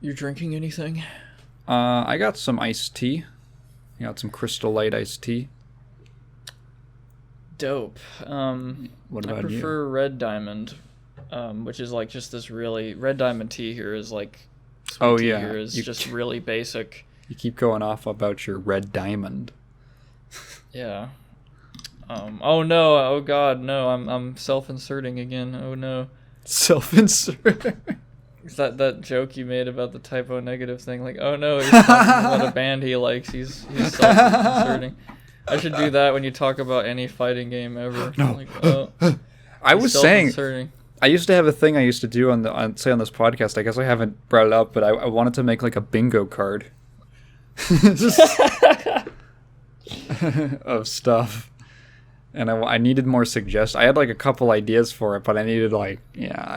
You drinking anything? I got some iced tea. I got some Crystal Light iced tea. Dope. What I about you? prefer Red Diamond, which is like just this really Red Diamond tea here is like sweet tea here is just really basic. You keep going off about your Red Diamond. Yeah. Oh no! Oh god! No! I'm self-inserting again. Oh no! Self-insert. Is that joke you made about the typo negative thing? Like, oh no, he's talking about a band he likes. He's self-inserting. I should do that when you talk about any fighting game ever. No. Like, oh, I was saying, self-inserting. I used to have a thing I used to do on this podcast. I guess I haven't brought it up, but I wanted to make like a bingo card of stuff. And I needed more suggestions. I had like a couple ideas for it, but I needed I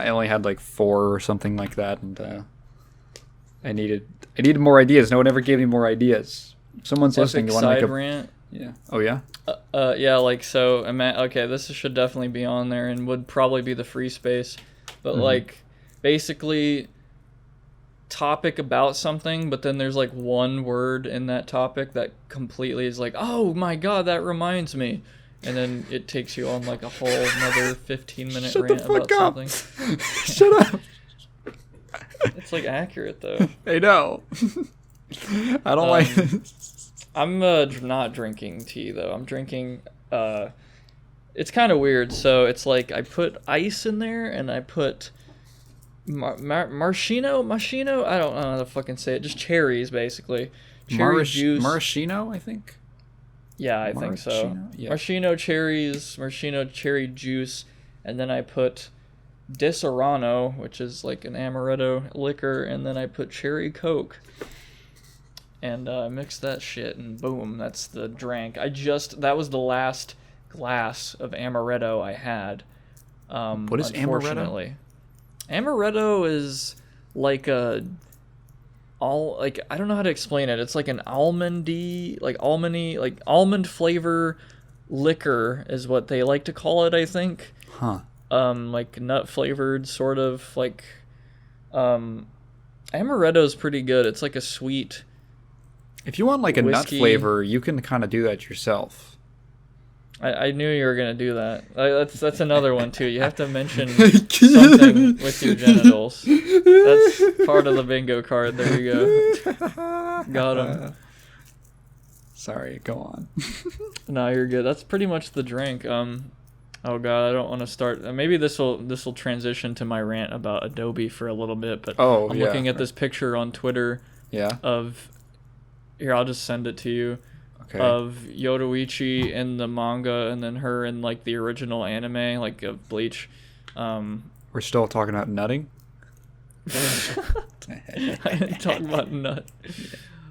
only had like 4 or something like that, and I needed more ideas. No one ever gave me more ideas. If someone's listening, you want to make a rant? Yeah. Oh yeah. Yeah. Like so. Okay, this should definitely be on there, and would probably be the free space. But like, basically, topic about something, but then there's like one word in that topic that completely is like, oh my god, that reminds me. And then it takes you on like a whole another 15-minute rant about something. Shut up. It's like accurate though. I know. I don't like this. I'm not drinking tea though. I'm drinking. It's kind of weird. So it's like I put ice in there and I put maraschino. I don't know how to fucking say it. Just cherries basically. Cherry juice. Maraschino, I think. Yeah, I think so. Yeah. Maraschino cherries, maraschino cherry juice, and then I put Disaronno, which is like an amaretto liquor, and then I put cherry Coke. And I mixed that shit, and boom, that's the drink. That was the last glass of amaretto I had. What is amaretto? Amaretto is like I don't know how to explain it. It's like an almondy, like almond flavor liquor is what they like to call it, I think. Huh. Like nut flavored sort of like amaretto is pretty good. It's like a sweet. If you want like a whiskey. Nut flavor, you can kind of do that yourself. I knew you were gonna do that. That's another one too. You have to mention something with your genitals. That's part of the bingo card. There you go. Got him. Sorry, go on. No, you're good. That's pretty much the drink. Oh god, I don't want to start. Maybe this will transition to my rant about Adobe for a little bit. But I'm looking at this picture on Twitter. Yeah. Here, I'll just send it to you. Okay. Of Yoruichi in the manga, and then her in like the original anime, like of Bleach. We're still talking about nutting. I didn't talk about nut.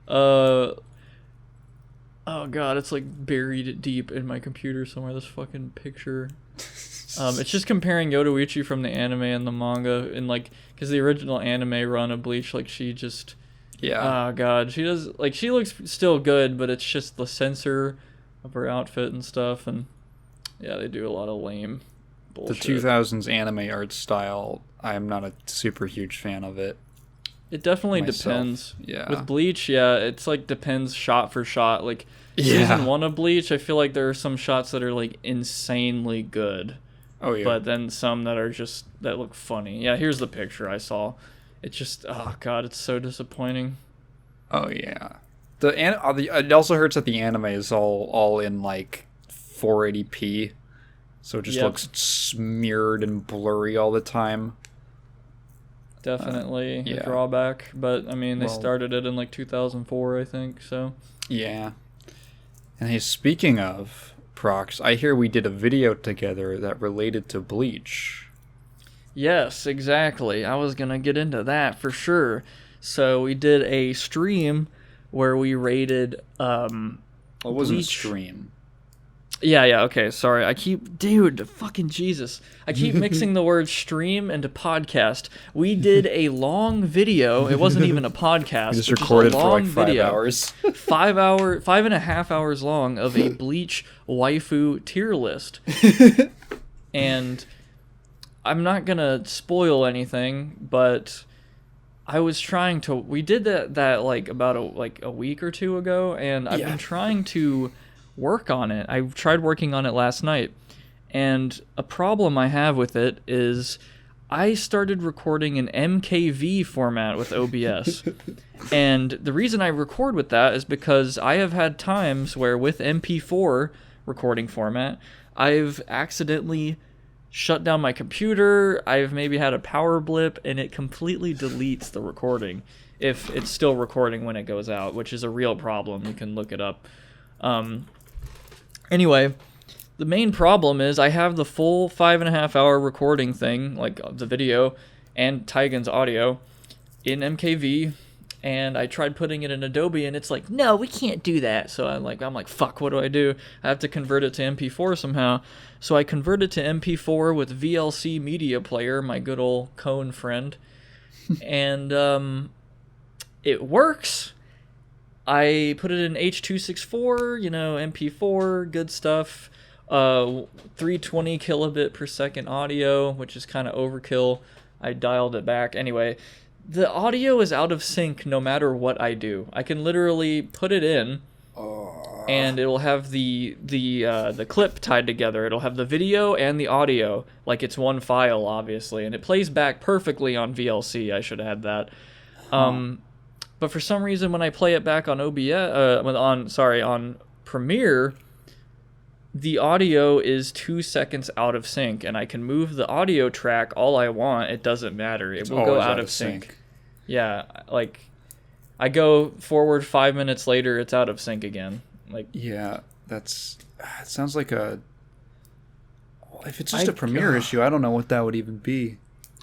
Oh god, it's like buried deep in my computer somewhere. This fucking picture. It's just comparing Yoruichi from the anime and the manga, and like, because the original anime run of Bleach, like she just. Yeah. Oh god, she looks still good, but it's just the censor of her outfit and stuff, and yeah, they do a lot of lame bullshit. The 2000s anime art style, I'm not a super huge fan of it. It definitely depends. Yeah. With Bleach, yeah, it's like depends shot for shot. Like season 1 of Bleach, I feel like there are some shots that are like insanely good. Oh yeah. But then some that are just that look funny. Yeah, here's the picture I saw. It's just, oh god, it's so disappointing. Oh yeah, it also hurts that the anime is all in like 480p, so it just looks smeared and blurry all the time. Definitely a drawback, but I mean they started it in like 2004, I think. So yeah. And hey, speaking of Prox, I hear we did a video together that related to Bleach. Yes, exactly. I was going to get into that for sure. So we did a stream where we rated It wasn't a stream. Yeah, okay, sorry. Fucking Jesus. I keep mixing the word stream into podcast. We did a long video. It wasn't even a podcast. We just recorded for like 5 hours. 5.5 hours long of a Bleach waifu tier list. And I'm not gonna spoil anything, but I was trying to. We did that like about a week or two ago, and I've been trying to work on it. I tried working on it last night, and a problem I have with it is I started recording in MKV format with OBS. And the reason I record with that is because I have had times where with MP4 recording format, I've accidentally shut down my computer, I've maybe had a power blip, and it completely deletes the recording if it's still recording when it goes out, which is a real problem. You can look it up. Anyway, the main problem is I have the full 5.5 hour recording thing, like the video and Taigen's audio, in MKV, and I tried putting it in Adobe, and it's like, no, we can't do that. So I'm like, fuck, what do I do? I have to convert it to MP4 somehow. So I converted to MP4 with VLC Media Player, my good old Cone friend, and it works. I put it in H.264, MP4, good stuff. 320 kilobit per second audio, which is kind of overkill. I dialed it back. Anyway, the audio is out of sync no matter what I do. I can literally put it in, and it'll have the clip tied together. It'll have the video and the audio, like it's one file, obviously, and it plays back perfectly on VLC. I should add that. But for some reason, when I play it back on on Premiere, the audio is 2 seconds out of sync, and I can move the audio track all I want. It doesn't matter. It will go out of sync. Yeah, like I go forward 5 minutes later, it's out of sync again. Like, yeah, it sounds like if it's just a Premiere issue, I don't know what that would even be.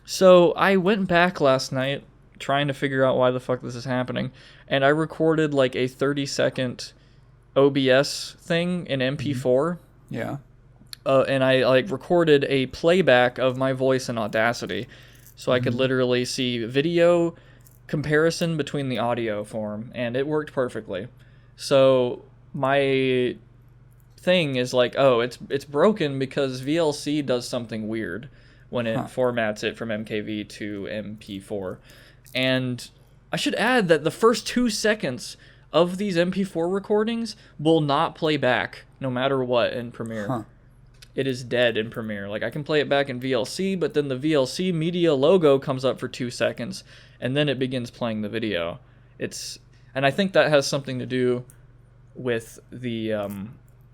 So I went back last night trying to figure out why the fuck this is happening, and I recorded like a 30-second OBS thing in MP4. Yeah. And I like recorded a playback of my voice in Audacity, so I could literally see video comparison between the audio form, and it worked perfectly. So my thing is like, oh, it's broken because VLC does something weird when it formats it from MKV to MP4. And I should add that the first 2 seconds of these MP4 recordings will not play back no matter what in Premiere. It is dead in Premiere. Like, I can play it back in VLC, but then the VLC media logo comes up for 2 seconds, and then it begins playing the video. And I think that has something to do with the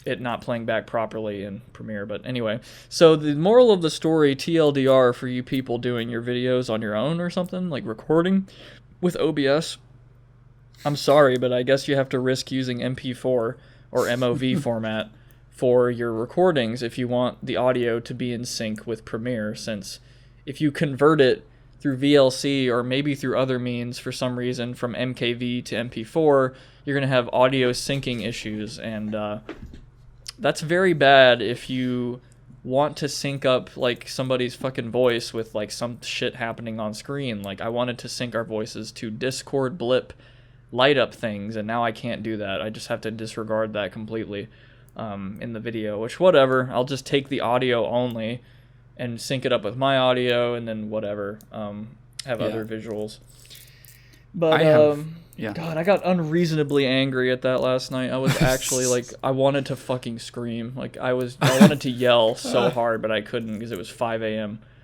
it not playing back properly in Premiere. But anyway, so the moral of the story, TLDR, for you people doing your videos on your own or something, like recording with OBS, I'm sorry, but I guess you have to risk using MP4 or MOV format for your recordings if you want the audio to be in sync with Premiere, since if you convert it through VLC or maybe through other means for some reason from MKV to MP4, you're going to have audio syncing issues, and that's very bad if you want to sync up like somebody's fucking voice with like some shit happening on screen. Like, I wanted to sync our voices to Discord blip light up things, and now I can't do that. I just have to disregard that completely in the video, which whatever. I'll just take the audio only and sync it up with my audio, and then whatever, have other visuals. But God, I got unreasonably angry at that last night. I was actually like, I wanted to fucking scream. Like, I wanted to yell so hard, but I couldn't because it was 5 a.m.